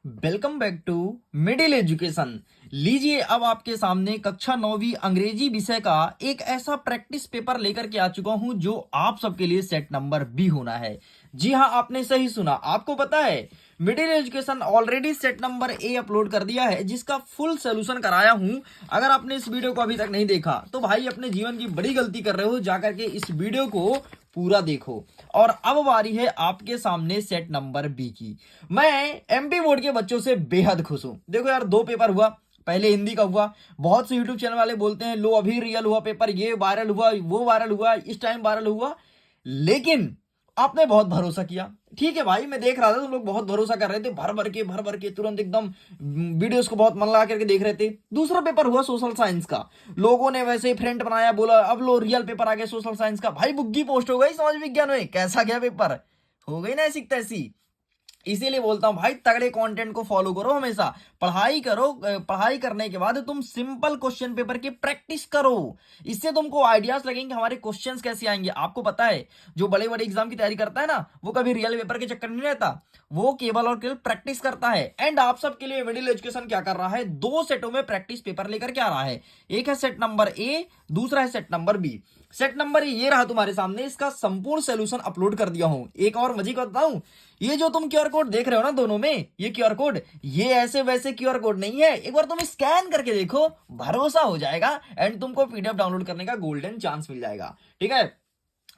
Welcome back to middle education. लीजिए अब आपके सामने कक्षा 9वीं अंग्रेजी विषय का एक ऐसा प्रैक्टिस पेपर लेकर के आ चुका हूं जो आप सबके लिए सेट नंबर बी होना है। जी हां, आपने सही सुना। आपको पता है middle education already set number A upload कर दिया है जिसका फुल सोल्यूशन कराया हूं। अगर आपने इस वीडियो को अभी तक नहीं देखा तो भाई अपने जीवन की बड़ी गलती कर रहे हो, जाकर के इस वीडियो को पूरा देखो। और अब बारी है आपके सामने सेट नंबर बी की। मैं एमपी बोर्ड के बच्चों से बेहद खुश हूं। देखो यार, दो पेपर हुआ, पहले हिंदी का हुआ। बहुत से यूट्यूब चैनल वाले बोलते हैं लो अभी रियल हुआ पेपर, ये वायरल हुआ, वो वायरल हुआ, इस टाइम वायरल हुआ, लेकिन आपने बहुत भरोसा किया। ठीक है भाई, मैं देख रहा था तुम लोग बहुत भरोसा कर रहे थे, भर भर के तुरंत एकदम वीडियोस को बहुत मन लगा करके देख रहे थे। दूसरा पेपर हुआ सोशल साइंस का, लोगों ने वैसे ही फ्रंट बनाया, बोला अब लो रियल पेपर आ गया सोशल साइंस का। भाई बुग्गी पोस्ट हो गई समाज विज्ञान में, कैसा गया पेपर, हो गई ना ऐसी तैसी। इसीलिए बोलता हूं भाई तगड़े कंटेंट को फॉलो करो, हमेशा पढ़ाई करो। पढ़ाई करने के बाद तुम सिंपल क्वेश्चन पेपर की प्रैक्टिस करो, इससे तुमको आइडियाज लगेंगे हमारे क्वेश्चंस कैसे आएंगे। आपको पता है जो बड़े बड़े एग्जाम की तैयारी करता है ना, वो कभी रियल पेपर के चक्कर नहीं रहता, वो केवल और केवल प्रैक्टिस करता है। एंड आप सबके लिए मिडिल एजुकेशन क्या कर रहा है, दो सेटों में प्रैक्टिस पेपर लेकर के आ रहा है। एक है सेट नंबर ए, दूसरा है set number B. Set number ये रहा तुम्हारे सामने, इसका संपूर्ण सोल्यूशन अपलोड कर दिया हूं। एक और मजे का बताऊं, ये जो तुम क्यूआर कोड देख रहे हो ना दोनों में, ये क्यूआर कोड, ये ऐसे वैसे क्यूआर कोड नहीं है। एक बार तुम स्कैन करके देखो, भरोसा हो जाएगा एंड तुमको पीडीएफ डाउनलोड करने का गोल्डन चांस मिल जाएगा। ठीक है,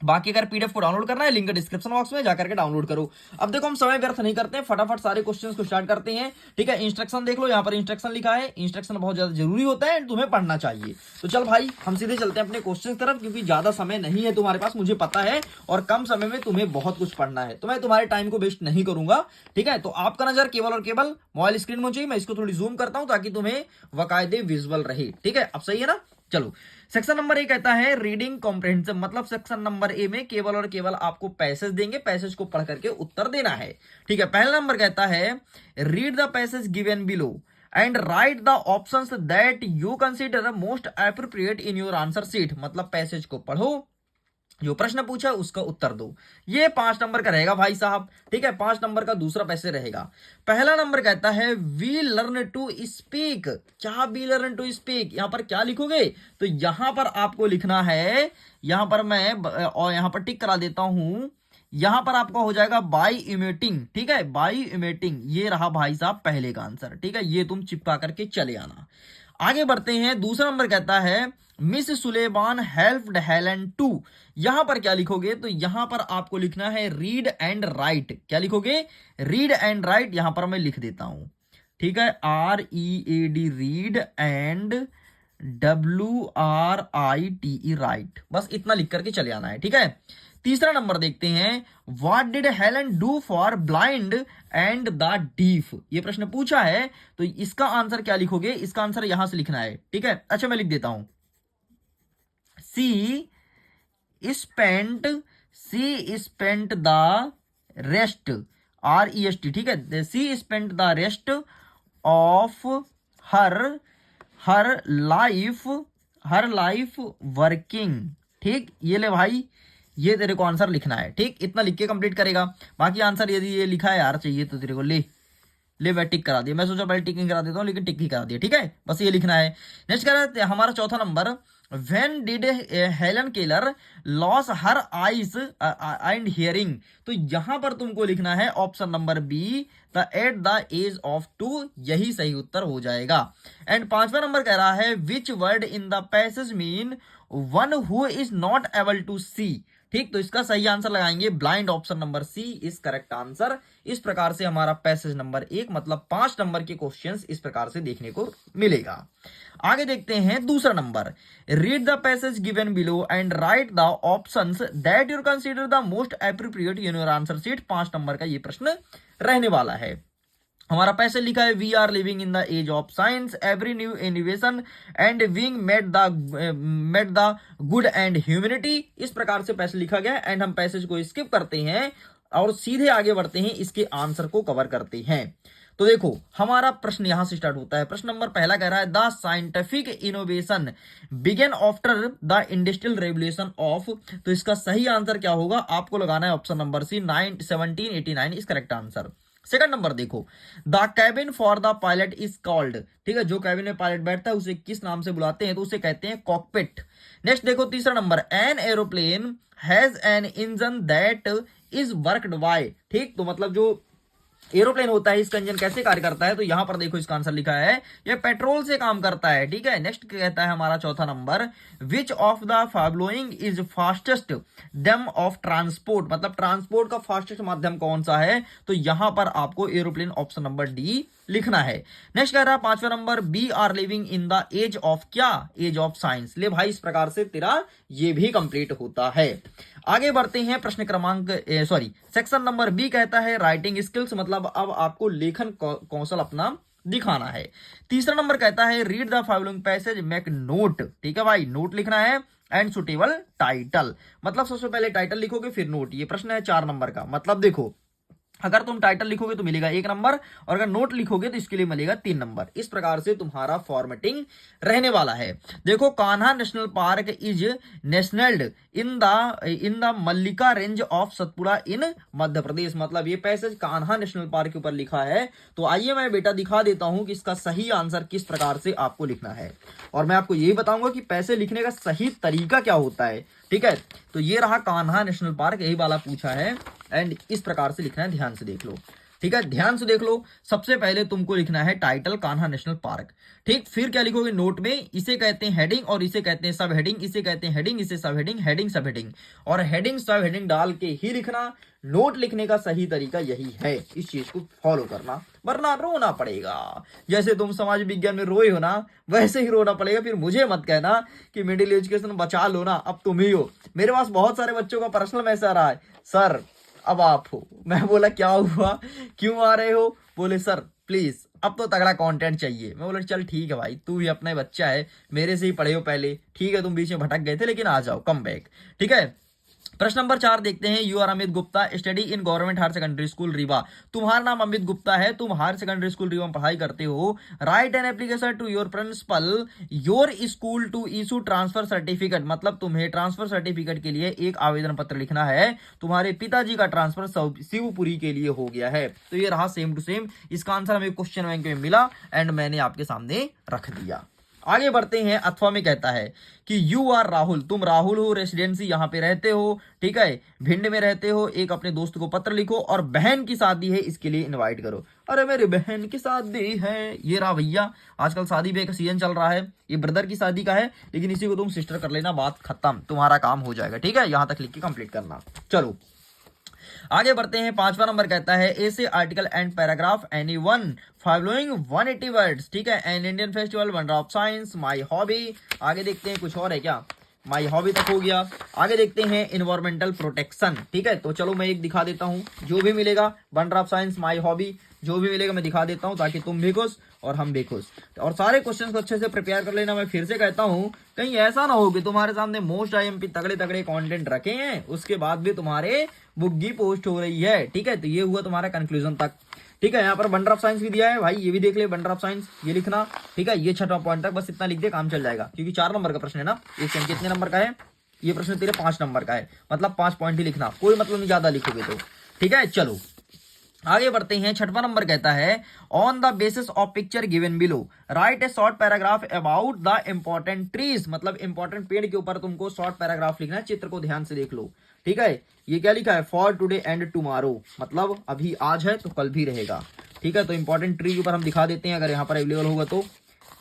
बाकी अगर पीडीएफ को डाउनलोड करना है, लिंक डिस्क्रिप्शन बॉक्स में जाकर के डाउनलोड करो। अब देखो हम समय व्यर्थ नहीं करते हैं, फटाफट सारे क्वेश्चंस को स्टार्ट करते हैं। ठीक है, इंस्ट्रक्शन देख लो, यहाँ पर इंस्ट्रक्शन लिखा है। इंस्ट्रक्शन बहुत ज्यादा जरूरी होता है, तुम्हें पढ़ना चाहिए। तो चल भाई हम सीधे चलते हैं अपने क्वेश्चन तरफ, क्योंकि ज्यादा समय नहीं है तुम्हारे पास, मुझे पता है, और कम समय में तुम्हें बहुत कुछ पढ़ना है, तो मैं तुम्हारे टाइम को वेस्ट नहीं करूंगा। ठीक है, तो आपका नजर केवल और केवल मोबाइल स्क्रीन में चाहिए। मैं इसको थोड़ी जूम करता हूं ताकि तुम्हें बाकायदे विजुअल रहे। ठीक है, अब सही है ना। चलो, सेक्शन नंबर ए कहता है रीडिंग कॉम्प्रिहेंसिव, मतलब सेक्शन नंबर ए में केवल और केवल आपको पैसेज देंगे, पैसेज को पढ़ करके उत्तर देना है। ठीक है, पहला नंबर कहता है read the passage given below and right the options that you consider most appropriate in your answer sheet, मतलब पैसेज को पढ़ो, जो प्रश्न पूछा उसका उत्तर दो। ये 5 नंबर का रहेगा भाई साहब। ठीक है, 5 नंबर का दूसरा पैसे रहेगा। पहला नंबर कहता है वी लर्न टू स्पीक। क्या वी लर्न टू स्पीक, यहां पर क्या लिखोगे, तो यहां पर आपको लिखना है, यहां पर मैं और यहां पर टिक करा देता हूं, यहां पर आपका हो जाएगा बाई इमेटिंग। ठीक है, बाई इमेटिंग, ये रहा भाई साहब पहले का आंसर। ठीक है, ये तुम चिपका करके चले आना। आगे बढ़ते हैं, दूसरा नंबर कहता है miss Sullivan helped Helen to. यहां पर क्या लिखोगे, तो यहां पर आपको लिखना है रीड एंड राइट। क्या लिखोगे, रीड एंड राइट, यहां पर मैं लिख देता हूं। ठीक है, READ read and WRITE right, बस इतना लिख करके चले आना है। ठीक है, तीसरा नंबर देखते हैं, what did Helen do for blind and the deaf. ये प्रश्न पूछा है, तो इसका आंसर क्या लिखोगे, इसका आंसर यहां से लिखना है। ठीक है, अच्छा मैं लिख देता हूं, she spent the rest, REST। ठीक है, she spent the rest of her her life working. ठीक, ये ले भाई, ये तेरे को आंसर लिखना है। ठीक, इतना लिख के कंप्लीट करेगा। बाकी आंसर यदि ये लिखा है यार चाहिए तो तेरे को ले भाई टिक करा दिया। मैं सोचा पहले टिक नहीं करा देता हूँ, लेकिन टिक ही करा दिया। ठीक है, बस ये लिखना है। नेक्स्ट कह रहा है हमारा चौथा number, when did Helen Keller lose her eyes and hearing. तो यहां पर तुमको लिखना है option number B, the at the age of 2, यही सही उत्तर हो जाएगा। एंड पांचवा नंबर कह रहा है which word in the passage mean one who is not able to see. ठीक, तो इसका सही आंसर लगाएंगे blind, option number C is correct answer. इस प्रकार से हमारा पैसेज नंबर 1 मतलब 5 नंबर के क्वेश्चंस इस प्रकार से देखने को मिलेगा। आगे देखते हैं दूसरा number, read the passage given below and right the options that you consider the most appropriate in your answer sheet. 5 number का ये प्रश्न रहने वाला है। हमारा पैसेज लिखा है we are living in the age of science, every new innovation and wing made the good and humanity. इस प्रकार से पैसेज लिखा गया है। एंड हम पैसेज को स्किप करते हैं और सीधे आगे बढ़ते हैं, इसके आंसर को कवर करते हैं। तो देखो हमारा प्रश्न यहां से स्टार्ट होता है। प्रश्न नंबर पहला कह रहा है the scientific innovation began after the industrial revolution of. तो इसका सही आंसर क्या होगा, आपको लगाना है option number C 1789 is correct answer. Second number देखो, the cabin for the pilot is called, ठीक है, जो कैबिन में पायलट बैठता है उसे किस नाम से बुलाते हैं, तो उसे कहते हैं कॉकपिट। नेक्स्ट देखो तीसरा number, an aeroplane has an engine that is worked by, ठीक, तो मतलब जो एरोप्लेन होता है इसका इंजन कैसे कार्य करता है, तो यहां पर देखो इसका आंसर लिखा है ये पेट्रोल से काम करता है, ठीक है। नेक्स्ट कहता है हमारा चौथा number, which of the following is fastest डम ऑफ ट्रांसपोर्ट, मतलब ट्रांसपोर्ट का फास्टेस्ट माध्यम कौन सा है, तो यहां पर आपको एरोप्लेन ऑप्शन नंबर डी लिखना है। नेक्स्ट कह रहा है पांचवा number, be are living in the age of क्या, एज ऑफ साइंस। ले भाई, इस प्रकार से तेरा ये भी कंप्लीट होता है। आगे बढ़ते हैं प्रश्न क्रमांक सेक्शन नंबर बी कहता है राइटिंग स्किल्स, मतलब अब आपको लेखन कौशल अपना दिखाना है। तीसरा नंबर कहता है read the following passage make note, ठीक है भाई, नोट लिखना है एंड सुटेबल टाइटल, मतलब सबसे पहले टाइटल लिखोगे फिर नोट। ये प्रश्न है 4 नंबर का, मतलब देखो अगर तुम टाइटल लिखोगे तो मिलेगा 1 नंबर, और अगर नोट लिखोगे तो इसके लिए मिलेगा 3 नंबर। इस प्रकार से तुम्हारा फॉर्मेटिंग रहने वाला है। देखो, Kanha national park is nestled in the Mallika range of Satpura in Madhya Pradesh, मतलब ये पैसेज कान्हा नेशनल पार्क के ऊपर लिखा है। तो आइए मैं बेटा दिखा देता हूं कि इसका सही आंसर किस प्रकार से आपको लिखना है, और मैं आपको यही बताऊंगा कि पैसे लिखने का सही तरीका क्या होता है, ठीक है। तो ये रहा कान्हा नेशनल पार्क, यही वाला पूछा है, एंड इस प्रकार से लिखना है, ध्यान से देख लो, ठीक है, ध्यान से देख लो। सबसे पहले तुमको लिखना है टाइटल कान्हा नेशनल पार्क, ठीक, फिर क्या लिखोगे नोट में, इसे कहते हैं हेडिंग और इसे कहते हैं सब हेडिंग, इसे कहते हैं हेडिंग, इसे सब हेडिंग, हेडिंग सब हेडिंग, और हेडिंग सब हेडिंग डाल के ही लिखना। नोट लिखने का सही तरीका यही है, इस चीज को फॉलो करना, वरना रोना पड़ेगा। जैसे तुम समाज विज्ञान में रोए हो ना, वैसे ही रोना पड़ेगा। फिर मुझे मत कहना कि मिडिल एजुकेशन बचा लो ना, अब तुम ही हो। मेरे पास बहुत सारे बच्चों का पर्सनल मैसेज आ रहा है, सर अब आप हो। मैं बोला क्या हुआ, क्यों आ रहे हो, बोले सर प्लीज अब तो तगड़ा कंटेंट चाहिए। मैं बोला चल ठीक है भाई, तू भी अपना ही बच्चा है, मेरे से ही पढ़े हो पहले, ठीक है, तुम बीच में भटक गए थे लेकिन आ जाओ, कम बैक, ठीक है। प्रश्न नंबर 4 देखते हैं, you are Amit Gupta, study in government higher secondary school Rewa, तुम्हारा नाम अमित गुप्ता है, तुम हायर सेकेंडरी स्कूल रीवा में पढ़ाई करते हो। Write an application to your principal your school to issue transfer certificate, मतलब तुम्हें ट्रांसफर सर्टिफिकेट के लिए एक आवेदन पत्र लिखना है। तुम्हारे पिताजी का ट्रांसफर शिवपुरी के लिए हो गया है। तो ये रहा सेम टू सेम, इसका आंसर हमें क्वेश्चन बैंक में मिला एंड मैंने आपके सामने रख दिया। आगे बढ़ते हैं, अथवा में कहता है कि यू आर राहुल, तुम राहुल हो, रेसिडेंसी यहाँ पे रहते हो, ठीक है, भिंड में रहते हो, एक अपने दोस्त को पत्र लिखो और बहन की शादी है इसके लिए इनवाइट करो। अरे मेरी बहन की शादी है, ये रहा भैया, आजकल शादी ब्याह का सीजन चल रहा है, ये ब्रदर की शादी का है, लेकिन इसी को तुम सिस्टर कर लेना, बात खत्म, तुम्हारा काम हो जाएगा, ठीक है, यहां तक लिख के कंप्लीट करना। चलो आगे बढ़ते हैं, 5वां नंबर कहता है ऐसे article and paragraph any one following 180 words, ठीक है, an Indian festival, wonder of science, my hobby. आगे देखते हैं कुछ और है क्या, माई हॉबी तक हो गया। आगे देखते हैं इन्वायरमेंटल प्रोटेक्शन, ठीक है, तो चलो मैं एक दिखा देता हूं, जो भी मिलेगा, wonder of science, my hobby, जो भी मिलेगा मैं दिखा देता हूं ताकि तुम भी खुश और हम भी खुश, और सारे क्वेश्चन को अच्छे से प्रिपेयर कर लेना। मैं फिर से कहता हूं, कहीं ऐसा ना हो कि तुम्हारे सामने मोस्ट आईएमपी तगड़े तगड़े कंटेंट रखे हैं, उसके बाद भी तुम्हारे बुग्गी पोस्ट हो रही है, ठीक है। तो ये हुआ तुम्हारा कंक्लूजन तक, ठीक है। यहाँ पर वंडर ऑफ साइंस भी दिया है भाई, ये भी देख ले, वंडर ऑफ साइंस ये लिखना, ठीक है, ये 6वां पॉइंट तक बस इतना लिख दे, काम चल जाएगा, क्योंकि 4 नंबर का प्रश्न है ना, एक सेकंड कितने नंबर का है, ये प्रश्न तेरे 5 नंबर का है, मतलब 5 पॉइंट ही लिखना, कोई मतलब नहीं ज्यादा लिखोगे तो, ठीक है। चलो आगे बढ़ते हैं, 6वां नंबर कहता है on the basis of picture given below right A short paragraph about the important trees, मतलब इंपॉर्टेंट पेड़ के ऊपर तुमको शॉर्ट पैराग्राफ लिखना है। चित्र को ध्यान से देख लो, ठीक है। ये क्या लिखा है, फॉर टुडे एंड टुमारो, मतलब अभी आज है तो कल भी रहेगा, ठीक है। तो इंपॉर्टेंट ट्री के ऊपर हम दिखा देते हैं अगर यहाँ पर अवेलेबल होगा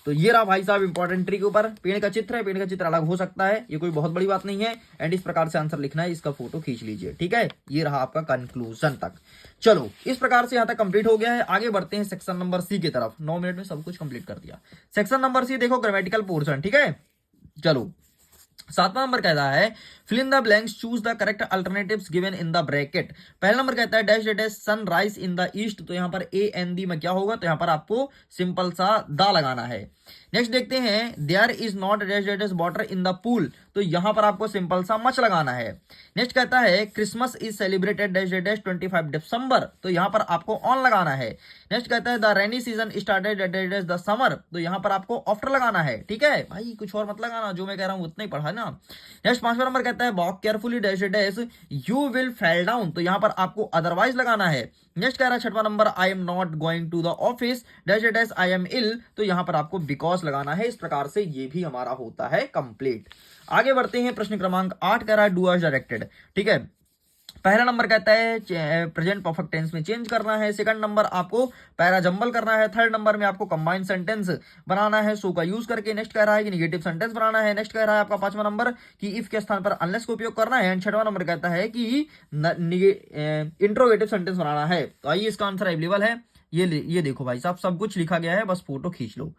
तो ये रहा भाई साहब इंपॉर्टेंट ट्री के ऊपर पेड़ का चित्र है, पेड़ का चित्र अलग हो सकता है, ये कोई बहुत बड़ी बात नहीं है, एंड इस प्रकार से आंसर लिखना है, इसका फोटो खींच लीजिए, ठीक है। ये रहा आपका कंक्लूजन तक। चलो इस प्रकार से यहां तक कंप्लीट हो गया है। आगे बढ़ते हैं सेक्शन नंबर सी की तरफ, 9 मिनट में सब कुछ कंप्लीट कर दिया। सेक्शन नंबर सी देखो, ग्रामेटिकल पोर्शन, ठीक है। चलो 7वां नंबर कहता है fill in the blanks, choose the correct alternatives given in the bracket. पहला नंबर कहता है dash dash sun rise in the east, तो यहां पर ए एन दी में क्या होगा, तो यहां पर आपको सिंपल सा दा लगाना है। नेक्स्ट देखते हैं there is not dash dash water in the pool, तो यहां पर आपको सिंपल सा मच लगाना है। नेक्स्ट कहता है Christmas is celebrated dash dash 25 दिसंबर, तो यहां पर आपको ऑन लगाना है। नेक्स्ट कहता है the rainy season started dash dash the summer, तो यहां पर आपको आफ्टर लगाना है, ठीक है भाई, कुछ और मत लगाना, जो मैं कह रहा हूं उतना ही पढ़ा ना ना। नेक्स्ट 5वां नंबर कहता है walk carefully dash dash you will fell down, तो यहाँ पर आपको अदरवाइज लगाना है। नेक्स्ट कह रहा है 6वां number I am not going to the office dash dash I am ill, तो यहाँ पर आपको बिकॉज लगाना है। इस प्रकार से ये भी हमारा होता है कंप्लीट। आगे बढ़ते हैं, प्रश्न क्रमांक 8 कह रहा है डू एज डायरेक्टेड। ठीक है, पहला नंबर कहता है प्रेजेंट परफेक्ट टेंस में चेंज करना है। सेकंड नंबर आपको पैरा जंबल करना है। थर्ड नंबर में आपको कंबाइंड सेंटेंस बनाना है सो का यूज करके। नेक्स्ट कह रहा है कि नेगेटिव सेंटेंस बनाना है। नेक्स्ट कह रहा है आपका 5वां नंबर कि इफ के स्थान पर अनलेस का उपयोग करना है। एंड 6वां नंबर कहता है कि इंट्रोगेटिव सेंटेंस बनाना है। तो आइए इसका आंसर अवेलेबल है, ये देखो भाई साहब, सब कुछ लिखा गया है, बस फोटो खींच लो।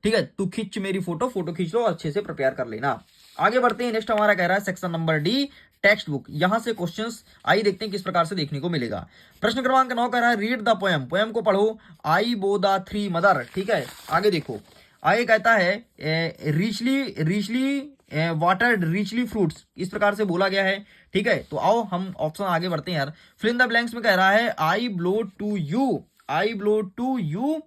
ठीक है, तू खींच मेरी फोटो खींच लो, अच्छे से प्रिपेयर कर लेना। आगे बढ़ते हैं, नेक्स्ट हमारा कह रहा है section number D text book. यहां से क्वेश्चंस आइए देखते हैं किस प्रकार से देखने को मिलेगा। प्रश्न क्रमांक 9 कह रहा है रीड द पोएम, पोएम को पढ़ो। आई बो द थ्री मदर। ठीक है, आगे देखो, आगे कहता है रिचली वाटर्ड रिचली फ्रूट्स, इस प्रकार से बोला गया है। ठीक है, तो आओ हम ऑप्शन आगे बढ़ते हैं यार। फिल इन द ब्लैंक्स में कह रहा है I blow to you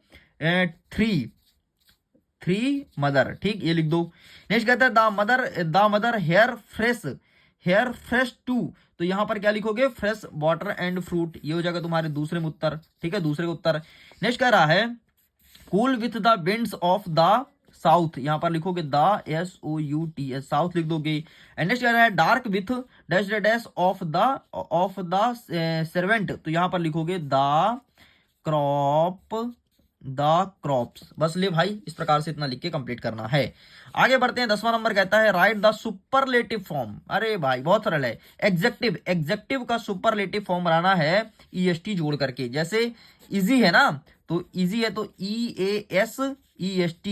three mother. ठीक, ये लिख दो। नेक्स्ट कहता है the mother hair fresh too, तो यहां पर क्या लिखोगे, फ्रेश वाटर एंड फ्रूट, ये हो जाएगा तुम्हारे दूसरे में उत्तर। ठीक है, दूसरे का उत्तर। नेक्स्ट कह रहा है cool with the winds of the south, यहां पर लिखोगे द SOUTH, साउथ लिख दोगे। एंड नेक्स्ट कह रहा है dark with dash dash of the servant, तो यहां पर लिखोगे द क्रॉप्स। बस ले भाई, इस प्रकार से इतना लिख के कंप्लीट करना है। आगे बढ़ते हैं, 10वां नंबर कहता है राइट द सुपरलेटिव फॉर्म। अरे भाई बहुत सरल है, एग्जेक्टिव का सुपरलेटिव फॉर्म बनाना है EST जोड़ करके। जैसे इजी है ना, तो इजी है तो EASEST।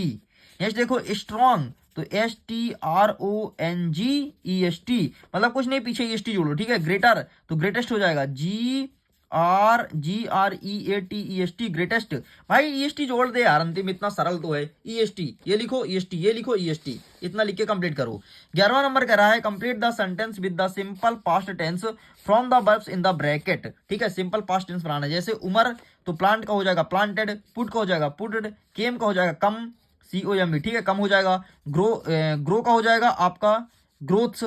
नेक्स्ट देखो स्ट्रॉन्ग, तो STRONGEST, मतलब कुछ नहीं, पीछे EST जोड़ो। ठीक है, ग्रेटर तो ग्रेटेस्ट हो जाएगा GREATEST, ग्रेटेस्ट। भाई EST जोड़ दे यार अंतिम, इतना सरल तो है। EST ये लिखो, EST, इतना लिख के कंप्लीट करो। 11वां नंबर कह रहा है complete the sentence with the simple past tense from the verbs in the bracket. ठीक है, सिंपल पास्ट टेंस बनाना है। जैसे उमर तो प्लांट का हो जाएगा प्लांटेड, पुट का हो जाएगा पुटेड, केम का हो जाएगा कम, COME। ठीक है, कम हो जाएगा। ग्रो का हो जाएगा आपका ग्रोथ्स,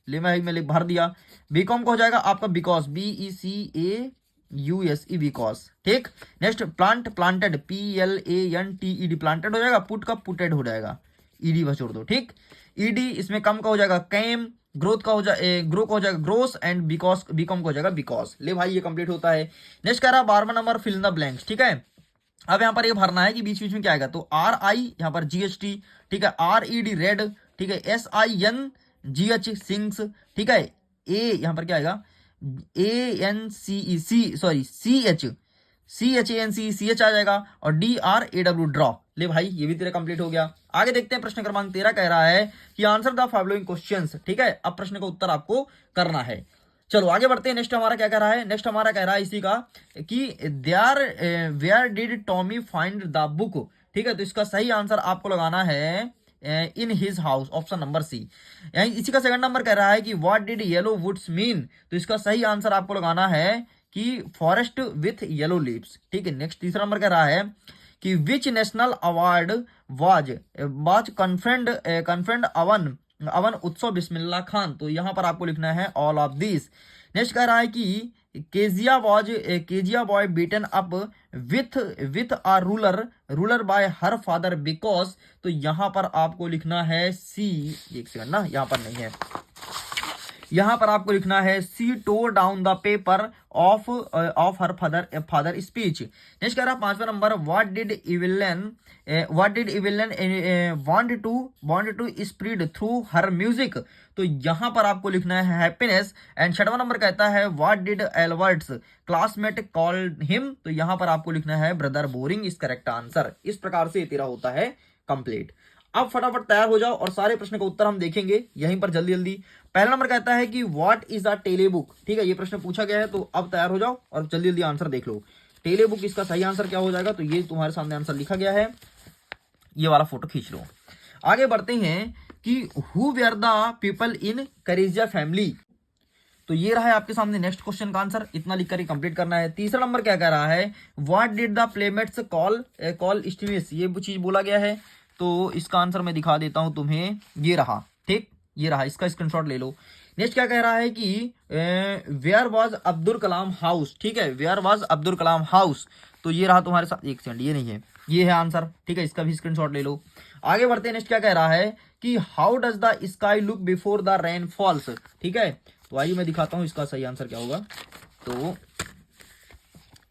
ले मैं भर दिया। बीकॉम का हो जाएगा आपका बिकॉज, BECAUSE, बिकॉज। ठीक, next plant planted, PLANTED, planted हो जाएगा। पुट का पुटेड हो जाएगा, ED बस छोड़ दो। ठीक, ED इसमें कम का हो जाएगा कैम, ग्रोथ का हो जाएगा ग्रो का हो जाएगा ग्रोस, एंड बिकॉज बीकॉम का हो जाएगा बिकॉज। ले भाई ये कंप्लीट होता है। नेक्स्ट कह रहा है 12वां number fill in the blanks. ठीक है, अब यहाँ पर ये भरना है कि बीच बीच में क्या आएगा, तो RI यहाँ पर GST। ठीक है, RED रेड। ठीक है, SINGH सिंग्स। ठीक है, A यहाँ पर क्या आएगा, CHANCH आ जाएगा, और DRAW ड्रॉ। ले भाई ये भी तेरा कंप्लीट हो गया। आगे देखते हैं, प्रश्न क्रमांक 13 कह रहा है कि आंसर द फॉलोइंग क्वेश्चंस। ठीक है, अब प्रश्न का उत्तर आपको करना है। चलो आगे बढ़ते हैं। नेक्स्ट हमारा क्या कह रहा है, नेक्स्ट हमारा कह रहा है इसी का कि where did Tommy find the book. ठीक है, तो इसका सही आंसर आपको लगाना है in his house, option number C। इसी का सेकंड नंबर कह रहा है कि what did yellow woods mean, तो इसका सही आंसर आपको लगाना है कि फॉरेस्ट विथ येलो लीव्स। ठीक है, नेक्स्ट तीसरा नंबर कह रहा है कि which national award was conferred upon उत्सव बिस्मिल्लाह खान, तो यहां पर आपको लिखना है ऑल ऑफ दिस। नेक्स्ट कह रहा है कि Kezia boy beaten up with a ruler bye her father because, तो यहां पर आपको लिखना है C। एक सेकंड ना, यहां पर नहीं है, यहां पर आपको लिखना है she tore down the paper of her father speech. Next कह रहा है 5वां number what did Evelyn want to spread through her music, तो यहां पर आपको लिखना है हैप्पीनेस। एंड 6वां नंबर कहता है what did Albert's classmate called him, तो यहां पर आपको लिखना है brother boring is correct answer. इस प्रकार से तेरा होता है कंप्लीट। अब फटाफट तैयार हो जाओ और सारे प्रश्न का उत्तर हम देखेंगे यहीं पर जल्दी जल्दी। पहला नंबर कहता है कि व्हाट इज अ टेलीबुक। ठीक है, ये प्रश्न पूछा गया है, तो अब तैयार हो जाओ और जल्दी जल्दी आंसर देख लो। टेलीबुक इसका सही आंसर क्या हो जाएगा, तो ये तुम्हारे सामने आंसर लिखा गया है, ये वाला फोटो खींच लो। आगे बढ़ते हैं कि who were the people in Carezia family, तो ये रहा है आपके सामने नेक्स्ट क्वेश्चन का आंसर, इतना लिख कर कंप्लीट करना है। तीसरा नंबर क्या कह रहा है what did the playmates call stimulus, ये चीज बोला गया है, तो इसका आंसर मैं दिखा देता हूं तुम्हें, ये रहा। ठीक, ये रहा, इसका स्क्रीनशॉट ले लो। नेक्स्ट क्या कह रहा है कि where was Abdul Kalam house, ठीक है, where was Abdul Kalam house. तो ये रहा तुम्हारे साथ, एक सेकंड, ये नहीं है, ये है आंसर, ठीक है, इसका भी स्क्रीनशॉट ले लो। आगे बढ़ते हैं, नेक्स्ट क्या कह रहा है कि how does the sky look before the rain false, ठीक है। तो आइए मैं दिखाता हूं इसका सही आंसर क्या होगा। तो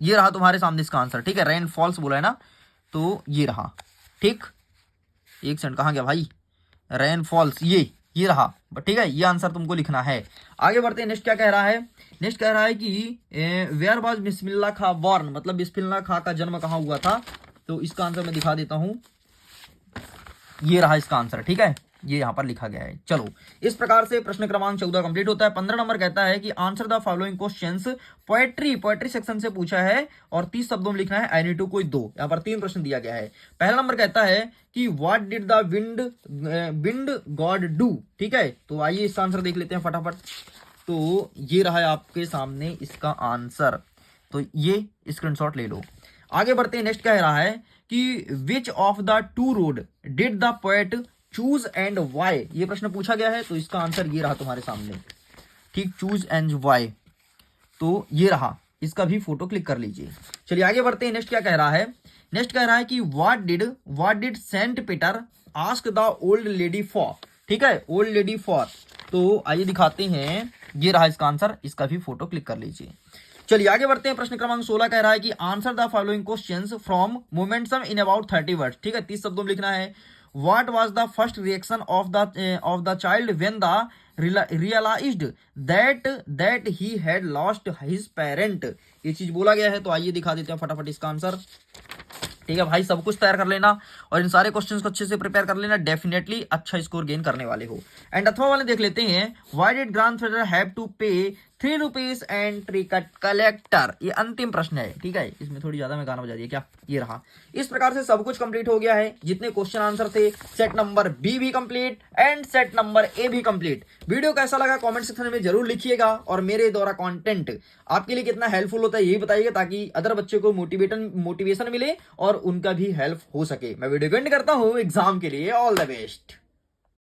ये रहा तुम्हारे सामने इसका आंसर, ठीक है, रेन फॉल्स बोला है ना, तो ये रहा, ठीक, एक सेकंड, कहाँ गया भाई, रेन फॉल्स, ये रहा, ठीक है, ये आंसर तुमको लिखना है। आगे बढ़ते हैं, नेक्स्ट क्या कह रहा है, नेक्स्ट कह रहा है कि where was Bismillah Khan born, मतलब बिस्मिल्लाह खां का जन्म कहाँ हुआ था। तो इसका आंसर मैं दिखा देता हूं, ये रहा इसका आंसर, ठीक है, ये यहां पर लिखा गया है। चलो, इस प्रकार से प्रश्न क्रमांक 14 कंप्लीट होता है। 15 नंबर कहता है कि answer the following questions, poetry section से पूछा है और 30 शब्दों में लिखना है, आई नीड टू कोई दो। यहां पर 3 प्रश्न दिया गया है। पहला नंबर कहता है कि what did the wind God do, ठीक है। तो आइए इसका आंसर देख लेते हैं फटाफट। तो ये रहा है आपके सामने इसका आंसर, तो ये स्क्रीनशॉट ले लो। आगे बढ़ते हैं, नेक्स्ट कह रहा है कि which of the two road did the poet choose and why, ये प्रश्न पूछा गया है। तो इसका आंसर ये रहा तुम्हारे सामने, ठीक, चूज एंड वाई, तो ये रहा, इसका भी फोटो क्लिक कर लीजिए। चलिए आगे बढ़ते हैं, नेक्स्ट क्या कह रहा है, नेक्स्ट कह रहा है कि what did Saint Peter ask the old lady for, ठीक है, ओल्ड लेडी फॉर। तो आइए दिखाते हैं, ये रहा इसका आंसर, इसका भी फोटो क्लिक कर लीजिए। चलिए आगे बढ़ते हैं, प्रश्न क्रमांक 16 कह रहा है कि answer the following questions from momentum in about 30 words, ठीक है, 30 शब्दों में लिखना है। What was the first reaction of the child when the realized that he had lost his parent, ये चीज बोला गया है। तो आइए दिखा देते हैं फटाफट इसका आंसर, ठीक है भाई, सब कुछ तैयार कर लेना और इन सारे क्वेश्चंस को अच्छे से प्रिपेयर कर लेना, डेफिनेटली अच्छा स्कोर गेन करने वाले हो। एंड अथवा वाले देख लेते हैं, why did grandfather have to pay 3 rupees entry collector, ये अंतिम प्रश्न है, ठीक है, इसमें थोड़ी ज्यादा मैं गाना बजा दिया क्या, ये रहा। इस प्रकार से सब कुछ कंप्लीट हो गया है, जितने क्वेश्चन आंसर थे, सेट नंबर बी भी complete and set number A भी कंप्लीट। वीडियो कैसा लगा कमेंट सेक्शन में जरूर लिखिएगा और मेरे द्वारा कंटेंट आपके लिए कितना हेल्पफुल होता है यही बताइएगा, ताकि अदर बच्चों को मोटिवेशन मिले और उनका भी हेल्प हो सके। मैं वीडियो को एंड करता हूं एग्जाम के लिए, ऑल द बेस्ट।